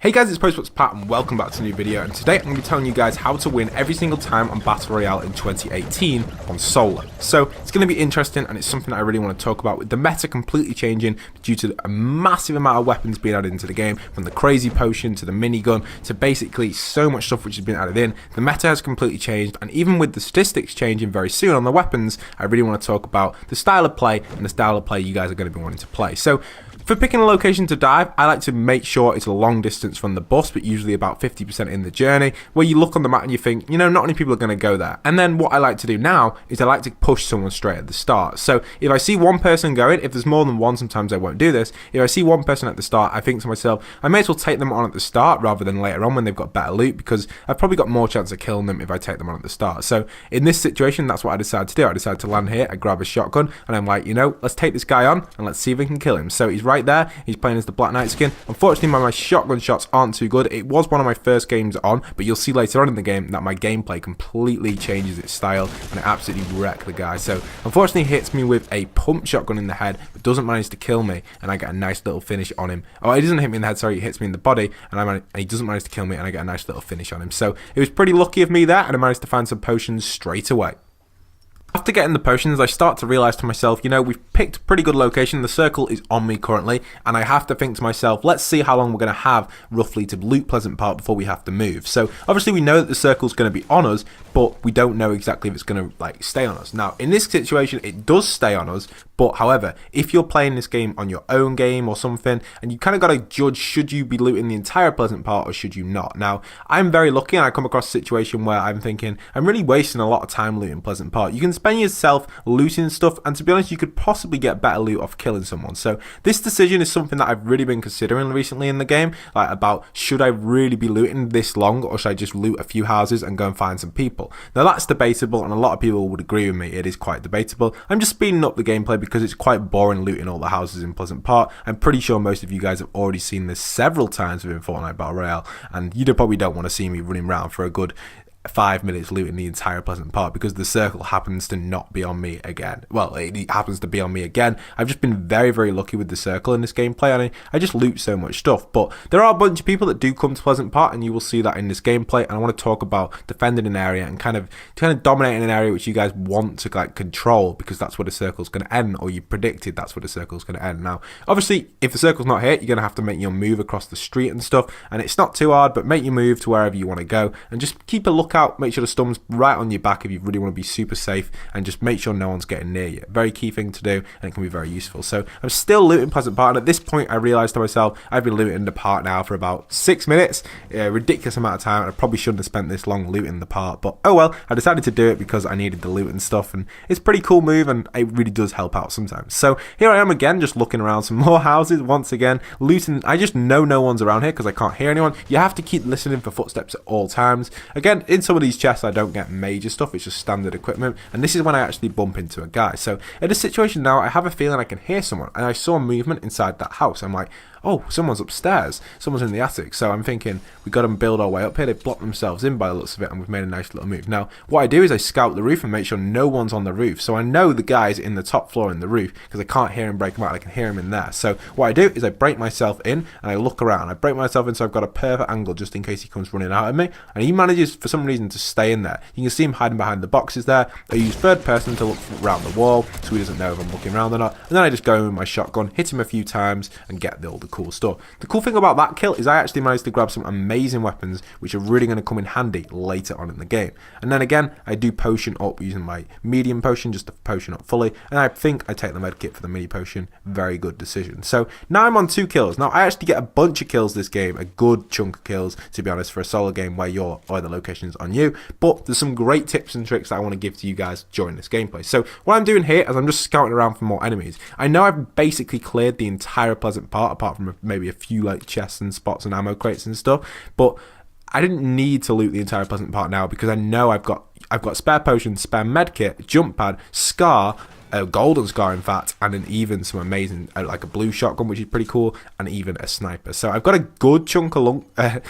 Hey guys, it's Postbox Pat and welcome back to a new video, and today I'm going to be telling you guys how to win every single time on Battle Royale in 2018 on solo. So it's going to be interesting and it's something that I really want to talk about with the meta completely changing due to a massive amount of weapons being added into the game, from the crazy potion to the minigun to basically so much stuff which has been added in. The meta has completely changed, and even with the statistics changing very soon on the weapons, I really want to talk about the style of play and the style of play you guys are going to be wanting to play. So for picking a location to dive, I like to make sure it's a long distance from the bus, but usually about 50% in the journey, where you look on the map and you think, you know, not many people are going to go there. And then what I like to do now is I like to push someone straight at the start. So if I see one person going, if there's more than one, sometimes I won't do this. If I see one person at the start, I think to myself, I may as well take them on at the start rather than later on when they've got better loot, because I've probably got more chance of killing them if I take them on at the start. So in this situation, that's what I decided to do. I decided to land here, I grab a shotgun, and I'm like, you know, let's take this guy on and let's see if we can kill him. So he's right there. He's playing as the Black Knight skin. Unfortunately, my shotgun shots aren't too good. It was one of my first games on, but you'll see later on in the game that my gameplay completely changes its style and it absolutely wrecked the guy. So unfortunately, he hits me with a pump shotgun in the head, but doesn't manage to kill me, and I get a nice little finish on him. Oh, he doesn't hit me in the head, sorry, he hits me in the body, and he doesn't manage to kill me, and I get a nice little finish on him. So it was pretty lucky of me there, and I managed to find some potions straight away. After getting the potions, I start to realise to myself, you know, we've picked a pretty good location, the circle is on me currently, and I have to think to myself, let's see how long we're going to have roughly to loot Pleasant Park before we have to move. So obviously we know that the circle's going to be on us, but we don't know exactly if it's going to like stay on us. Now in this situation it does stay on us, but however, if you're playing this game on your own game or something, and you kind of got to judge, should you be looting the entire Pleasant Park or should you not? Now I'm very lucky and I come across a situation where I'm thinking, I'm really wasting a lot of time looting Pleasant Park. You can spend yourself looting stuff, and to be honest, you could possibly get better loot off killing someone. So this decision is something that I've really been considering recently in the game, like about, should I really be looting this long, or should I just loot a few houses and go and find some people? Now that's debatable, and a lot of people would agree with me, it is quite debatable. I'm just speeding up the gameplay because it's quite boring looting all the houses in Pleasant Park. I'm pretty sure most of you guys have already seen this several times within Fortnite Battle Royale, and you probably don't want to see me running around for a good 5 minutes looting the entire Pleasant Park because the circle happens to not be on me again. Well, it happens to be on me again. I've just been very, very lucky with the circle in this gameplay, and I just loot so much stuff. But there are a bunch of people that do come to Pleasant Park, and you will see that in this gameplay. And I want to talk about defending an area and kind of dominating an area which you guys want to like control, because that's where the circle's going to end, or you predicted that's where the circle's going to end. Now, obviously, if the circle's not here, you're going to have to make your move across the street and stuff, and it's not too hard, but make your move to wherever you want to go, and just keep a lookout. Make sure the storm's right on your back if you really want to be super safe, and just make sure no one's getting near you. Very key thing to do, and it can be very useful. So I'm still looting Pleasant Park, and at this point I realised to myself, I've been looting the park now for about 6 minutes, a ridiculous amount of time, and I probably shouldn't have spent this long looting the park, but oh well, I decided to do it because I needed the loot and stuff, and it's a pretty cool move, and it really does help out sometimes. So here I am again, just looking around some more houses, once again looting. I just know no one's around here because I can't hear anyone. You have to keep listening for footsteps at all times. Again, in some of these chests I don't get major stuff, it's just standard equipment, and this is when I actually bump into a guy. So in this situation now, I have a feeling I can hear someone, and I saw movement inside that house. I'm like, oh, someone's upstairs, someone's in the attic. So I'm thinking, we got to build our way up here. They've blocked themselves in by the looks of it, and we've made a nice little move. Now what I do is I scout the roof and make sure no one's on the roof, so I know the guy's in the top floor in the roof, because I can't hear him break him out. I can hear him in there. So what I do is I break myself in and I look around. I break myself in so I've got a perfect angle just in case he comes running out at me, and he manages for some reason to stay in there. You can see him hiding behind the boxes there. I use third person to look around the wall so he doesn't know if I'm looking around or not, and then I just go in with my shotgun, hit him a few times, and get all the cool stuff. The cool thing about that kill is I actually managed to grab some amazing weapons which are really going to come in handy later on in the game. And then again, I do potion up using my medium potion just to potion up fully, and I think I take the med kit for the mini potion. Very good decision. So now I'm on 2 kills. Now I actually get a bunch of kills this game, a good chunk of kills to be honest, for a solo game where the location's on you. But there's some great tips and tricks that I want to give to you guys during this gameplay. So what I'm doing here is I'm just scouting around for more enemies. I know I've basically cleared the entire Pleasant Park apart from maybe a few like chests and spots and ammo crates and stuff, but I didn't need to loot the entire Pleasant Park now because I know I've got spare potions, spare medkit, jump pad, scar, a golden scar in fact, and then even some amazing like a blue shotgun, which is pretty cool, and even a sniper. So I've got a good chunk of I've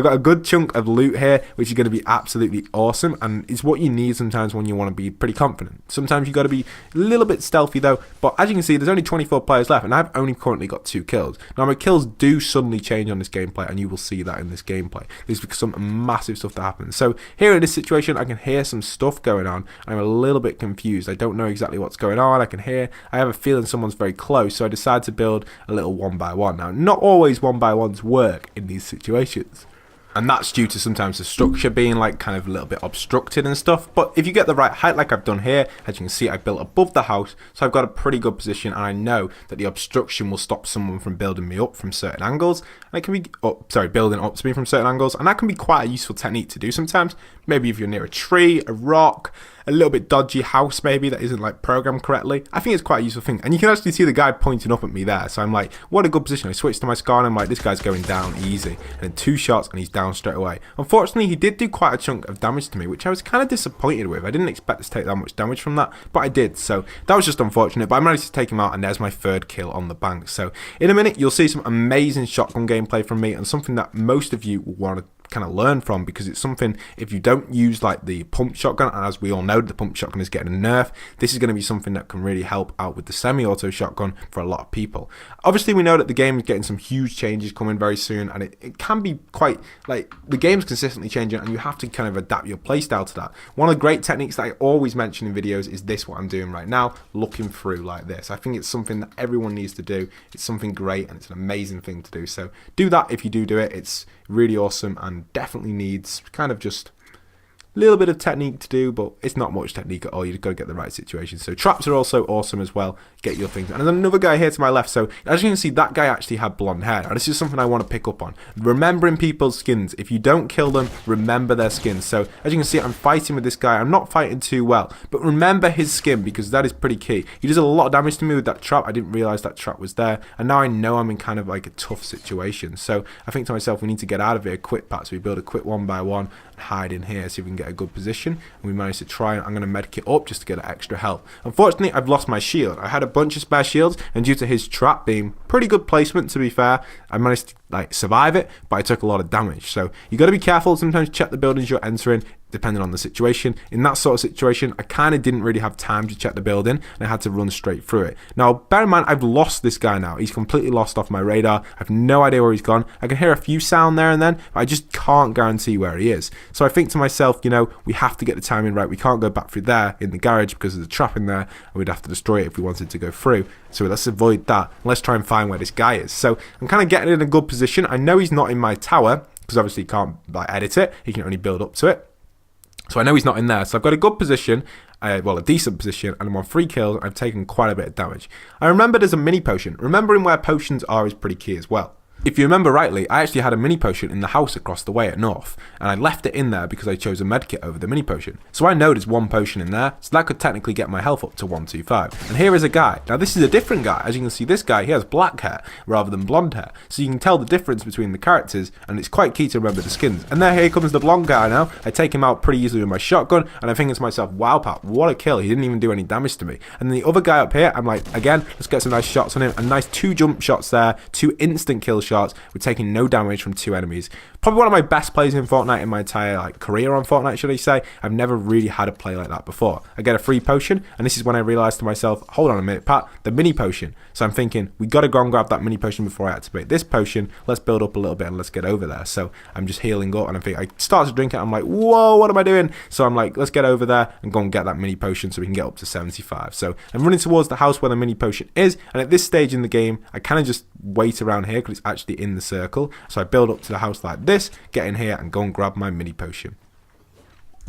got a good chunk of loot here, which is going to be absolutely awesome, and it's what you need sometimes when you want to be pretty confident. Sometimes you got to be a little bit stealthy though, but as you can see, there's only 24 players left, and I've only currently got 2 kills. Now my kills do suddenly change on this gameplay, and you will see that in this gameplay. There's some massive stuff that happens. So here in this situation, I can hear some stuff going on. I'm a little bit confused. I don't know exactly what's going on. I have a feeling someone's very close, so I decided to build a little 1x1. Now, not always 1x1s work in these situations, and that's due to sometimes the structure being like kind of a little bit obstructed and stuff. But if you get the right height like I've done here, as you can see, I built above the house, so I've got a pretty good position, and I know that the obstruction will stop someone from building me up from certain angles, and it can be building up to me from certain angles, and that can be quite a useful technique to do sometimes. Maybe if you're near a tree, a rock, a little bit dodgy house maybe that isn't like programmed correctly. I think it's quite a useful thing, and you can actually see the guy pointing up at me there, so I'm like, what a good position. I switched to my scar, and I'm like, this guy's going down easy, and in 2 shots and he's down straight away. Unfortunately, he did do quite a chunk of damage to me, which I was kind of disappointed with. I didn't expect to take that much damage from that, but I did, so that was just unfortunate. But I managed to take him out, and there's my 3rd kill on the bank. So in a minute you'll see some amazing shotgun gameplay from me, and something that most of you will want to kind of learn from, because it's something, if you don't use like the pump shotgun, and as we all know the pump shotgun is getting a nerf, this is going to be something that can really help out with the semi-auto shotgun for a lot of people. Obviously we know that the game is getting some huge changes coming very soon, and it can be quite like the game's consistently changing, and you have to kind of adapt your playstyle to that. One of the great techniques that I always mention in videos is this, what I'm doing right now, looking through like this. I think it's something that everyone needs to do. It's something great, and it's an amazing thing to do, so do that. If you do it, it's really awesome, and definitely needs kind of just a little bit of technique to do, but it's not much technique at all. You've got to get the right situation. So traps are also awesome as well. Get your things. And there's another guy here to my left. So as you can see, that guy actually had blonde hair. And this is something I want to pick up on. Remembering people's skins. If you don't kill them, remember their skins. So as you can see, I'm fighting with this guy. I'm not fighting too well, but remember his skin, because that is pretty key. He does a lot of damage to me with that trap. I didn't realize that trap was there, and now I know I'm in kind of like a tough situation. So I think to myself, we need to get out of here quick, Pat. So we build a quick 1x1 and hide in here, see if we can get a good position. And we managed to try, and I'm going to medkit it up just to get extra health. Unfortunately, I've lost my shield. I had a bunch of spare shields, and due to his trap being pretty good placement, to be fair, I managed to like survive it, but I took a lot of damage. So you got to be careful. Sometimes check the buildings you're entering, depending on the situation. In that sort of situation, I kind of didn't really have time to check the building, and I had to run straight through it. Now, bear in mind, I've lost this guy now. He's completely lost off my radar. I have no idea where he's gone. I can hear a few sound there and then, but I just can't guarantee where he is. So I think to myself, you know, we have to get the timing right. We can't go back through there in the garage because there's a trap in there, and we'd have to destroy it if we wanted to go through. So let's avoid that. Let's try and find where this guy is. So I'm kind of getting in a good position. I know he's not in my tower, because obviously he can't like edit it. He can only build up to it. So I know he's not in there. So I've got a good position, well, a decent position, and I'm on 3 kills. I've taken quite a bit of damage. I remember there's a mini potion. Remembering where potions are is pretty key as well. If you remember rightly, I actually had a mini potion in the house across the way at North, and I left it in there because I chose a medkit over the mini potion. So I know there's 1 potion in there, so that could technically get my health up to 125. And here is a guy. Now this is a different guy. As you can see, this guy, he has black hair rather than blonde hair. So you can tell the difference between the characters, and it's quite key to remember the skins. And there, here comes the blonde guy now. I take him out pretty easily with my shotgun, and I'm thinking to myself, wow, Pat, what a kill. He didn't even do any damage to me. And then the other guy up here, I'm like, again, let's get some nice shots on him. A nice 2 jump shots there, 2 instant kill shots. We're taking no damage from 2 enemies. Probably one of my best plays in Fortnite in my entire career on Fortnite, should I say. I've never really had a play like that before. I get a free potion, and this is when I realised to myself, hold on a minute, Pat, the mini potion. So I'm thinking, we got to go and grab that mini potion before I activate this potion. Let's build up a little bit and let's get over there. So I'm just healing up, and I start to drink it. I'm like, whoa, what am I doing? So I'm like, let's get over there and go and get that mini potion so we can get up to 75. So I'm running towards the house where the mini potion is, and at this stage in the game, I kind of just wait around here because it's actually in the circle. So I build up to the house like this, get in here and go and grab my mini potion.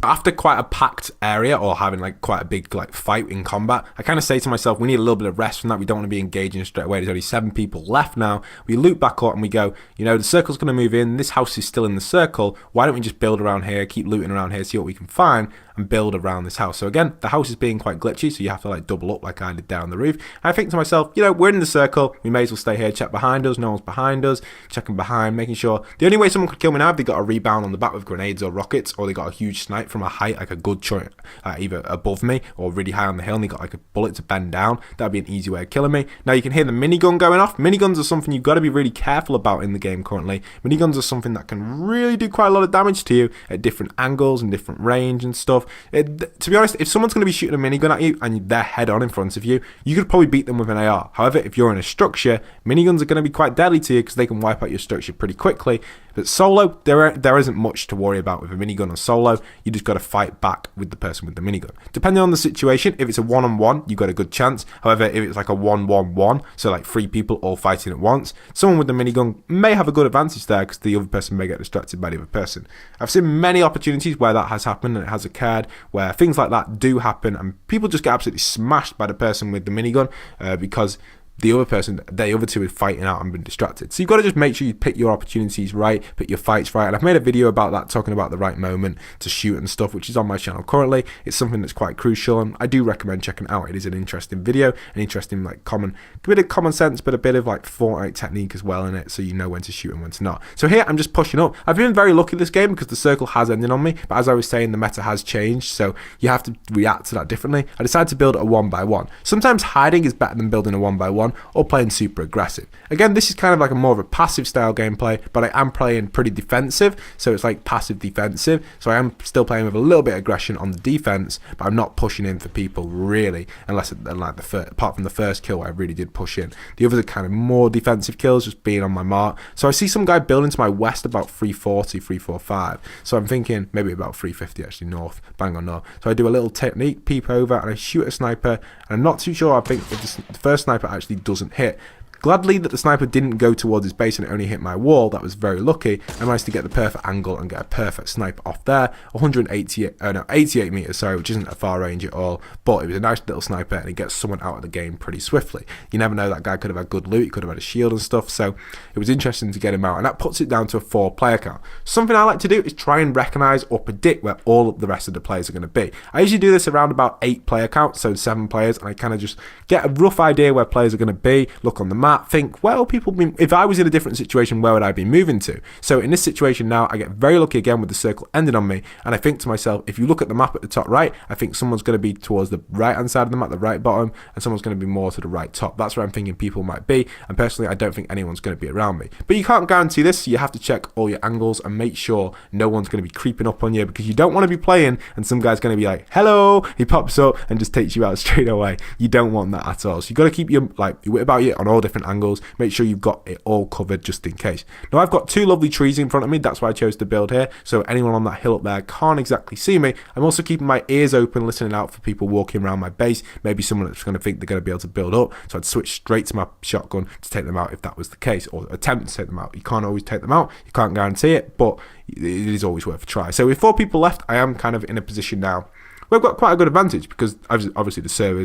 After quite a packed area, or having quite a big fight in combat, I kind of say to myself, we need a little bit of rest from that. We don't want to be engaging straight away. There's only 7 people left now. We loot back up and we go, you know, the circle's going to move in. This house is still in the circle. Why don't we just build around here, keep looting around here, see what we can find, and and build around this house. So again, the house is being quite glitchy, so you have to like double up like I did down the roof. And I think to myself, you know, we're in the circle, we may as well stay here, check behind us, no one's behind us, checking behind, making sure. The only way someone could kill me now, if they got a rebound on the back with grenades or rockets, or they got a huge snipe from a height, like a good chunk, either above me or really high on the hill, and they got like a bullet to bend down. That'd be an easy way of killing me. Now you can hear the minigun going off. Miniguns are something you've got to be really careful about in the game currently. Miniguns are something that can really do quite a lot of damage to you at different angles and different range and stuff. To be honest, if someone's going to be shooting a minigun at you and they're head on in front of you, you could probably beat them with an AR. However, if you're in a structure, miniguns are going to be quite deadly to you because they can wipe out your structure pretty quickly. But solo, there isn't much to worry about with a minigun on solo. You just got to fight back with the person with the minigun. Depending on the situation, if it's a one-on-one, you got a good chance. However, if it's like a 1-1-1, so like 3 people all fighting at once, someone with the minigun may have a good advantage there because the other person may get distracted by the other person. I've seen many opportunities where that has happened and it has occurred, where things like that do happen and people just get absolutely smashed by the person with the minigun because the other two is fighting out and being distracted. So you've got to just make sure you pick your opportunities right, pick your fights right. And I've made a video about that, talking about the right moment to shoot and stuff, which is on my channel currently. It's something that's quite crucial, and I do recommend checking it out. It is an interesting video, an interesting like a bit of common sense, but a bit of like Fortnite technique as well in it, so you know when to shoot and when to not. So here I'm just pushing up. I've been very lucky this game because the circle has ended on me, but as I was saying, the meta has changed, so you have to react to that differently. I decided to build a 1-by-1. Sometimes hiding is better than building a 1-by-1 or playing super aggressive. Again, this is kind of like a more of a passive style gameplay, but I am playing pretty defensive, so it's like passive defensive. So I am still playing with a little bit of aggression on the defense, but I'm not pushing in for people really, unless like apart from the first kill where I really did push in. The others are kind of more defensive kills, just being on my mark. So I see some guy building to my west about 340, 345. So I'm thinking maybe about 350 actually north, bang on north. So I do a little technique, peep over, and I shoot a sniper. And I'm not too sure, I think if the first sniper actually doesn't hit. Gladly that the sniper didn't go towards his base and it only hit my wall. That was very lucky. I managed to get the perfect angle and get a perfect snipe off there. 88 meters, sorry, which isn't a far range at all, but it was a nice little sniper and it gets someone out of the game pretty swiftly. You never know, that guy could have had good loot, he could have had a shield and stuff, so it was interesting to get him out, and that puts it down to a 4-player count. Something I like to do is try and recognize or predict where all of the rest of the players are going to be. I usually do this around about 8-player count, so 7 players, and I kind of just get a rough idea where players are going to be, look on the map, think, well, if I was in a different situation, where would I be moving to? So in this situation now, I get very lucky again with the circle ending on me, and I think to myself, if you look at the map at the top right, I think someone's going to be towards the right hand side of the map, the right bottom, and someone's going to be more to the right top. That's where I'm thinking people might be, and personally I don't think anyone's going to be around me. But you can't guarantee this, so you have to check all your angles and make sure no one's going to be creeping up on you, because you don't want to be playing and some guy's going to be like, hello, he pops up and just takes you out straight away. You don't want that at all. So you got to keep your wit about you on all different angles. Make sure you've got it all covered just in case. Now I've got 2 lovely trees in front of me, that's why I chose to build here, so anyone on that hill up there can't exactly see me. I'm also keeping my ears open, listening out for people walking around my base, maybe someone that's going to think they're going to be able to build up, so I'd switch straight to my shotgun to take them out if that was the case, or attempt to take them out. You can't always take them out, you can't guarantee it, but it is always worth a try. So with 4 people left, I am kind of in a position now we've got quite a good advantage, because obviously the circle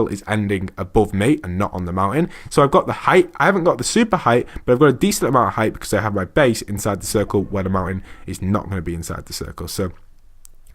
is ending above me and not on the mountain. So I've got the height. I haven't got the super height, but I've got a decent amount of height because I have my base inside the circle where the mountain is not going to be inside the circle. So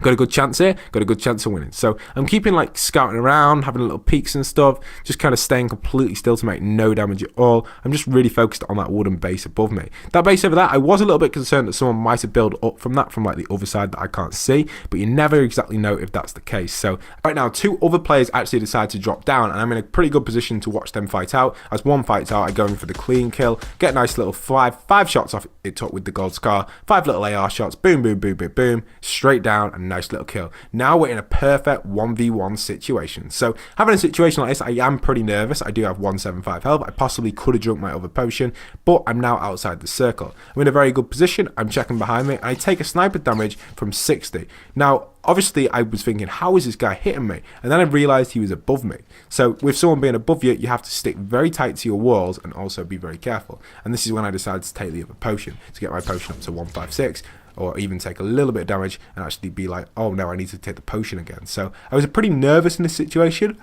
got a good chance here, got a good chance of winning. So I'm keeping like scouting around, having little peeks and stuff, just kind of staying completely still to make no damage at all. I'm just really focused on that wooden base above me. That base over there, I was a little bit concerned that someone might have built up from that, from like the other side that I can't see, but you never exactly know if that's the case. So right now 2 other players actually decided to drop down, and I'm in a pretty good position to watch them fight out. As one fights out, I go in for the clean kill, get a nice little five shots off it took with the gold scar, 5 little AR shots, boom, boom, boom, boom, boom, straight down, and nice little kill. Now we're in a perfect 1v1 situation. So having a situation like this, I am pretty nervous. I do have 175 health. I possibly could have drunk my other potion, but I'm now outside the circle. I'm in a very good position. I'm checking behind me, and I take a sniper damage from 60. Now, obviously, I was thinking, how is this guy hitting me? And then I realized he was above me. So with someone being above you, you have to stick very tight to your walls and also be very careful. And this is when I decided to take the other potion, to get my potion up to 156. Or even take a little bit of damage and actually be like, oh no, I need to take the potion again. So I was pretty nervous in this situation.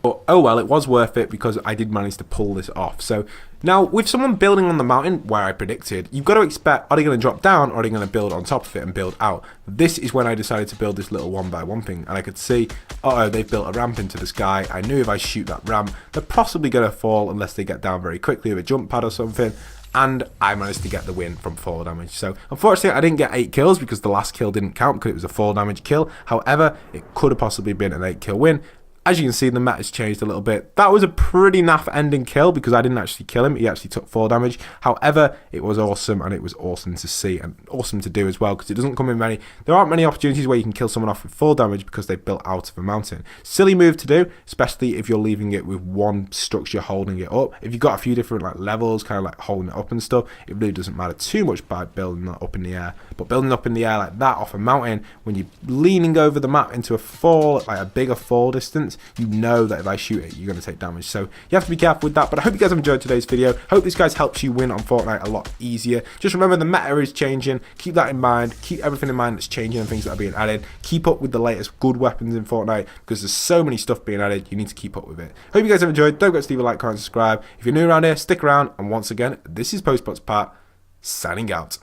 But oh well, it was worth it because I did manage to pull this off. So now, with someone building on the mountain where I predicted, you've got to expect, are they going to drop down or are they going to build on top of it and build out? This is when I decided to build this little 1x1 thing, and I could see, they've built a ramp into the sky. I knew if I shoot that ramp, they're possibly going to fall unless they get down very quickly with a jump pad or something. And I managed to get the win from fall damage. So unfortunately I didn't get 8 kills because the last kill didn't count because it was a fall damage kill. However, it could have possibly been an 8 kill win. As you can see, the meta has changed a little bit. That was a pretty naff ending kill because I didn't actually kill him. He actually took 4 damage. However, it was awesome, and it was awesome to see and awesome to do as well because it doesn't come in many. There aren't many opportunities where you can kill someone off with 4 damage because they built out of a mountain. Silly move to do, especially if you're leaving it with one structure holding it up. If you've got a few different levels, kind of like holding it up and stuff, it really doesn't matter too much by building that up in the air. But building up in the air like that off a mountain, when you're leaning over the map into a fall, like a bigger fall distance, you know that if I shoot it, you're going to take damage. So you have to be careful with that. But I hope you guys have enjoyed today's video. Hope this guys helps you win on Fortnite a lot easier. Just remember the meta is changing. Keep that in mind. Keep everything in mind that's changing and things that are being added. Keep up with the latest good weapons in Fortnite because there's so many stuff being added. You need to keep up with it. Hope you guys have enjoyed. Don't forget to leave a like, comment, subscribe. If you're new around here, stick around. And once again, this is Postbox Pat signing out.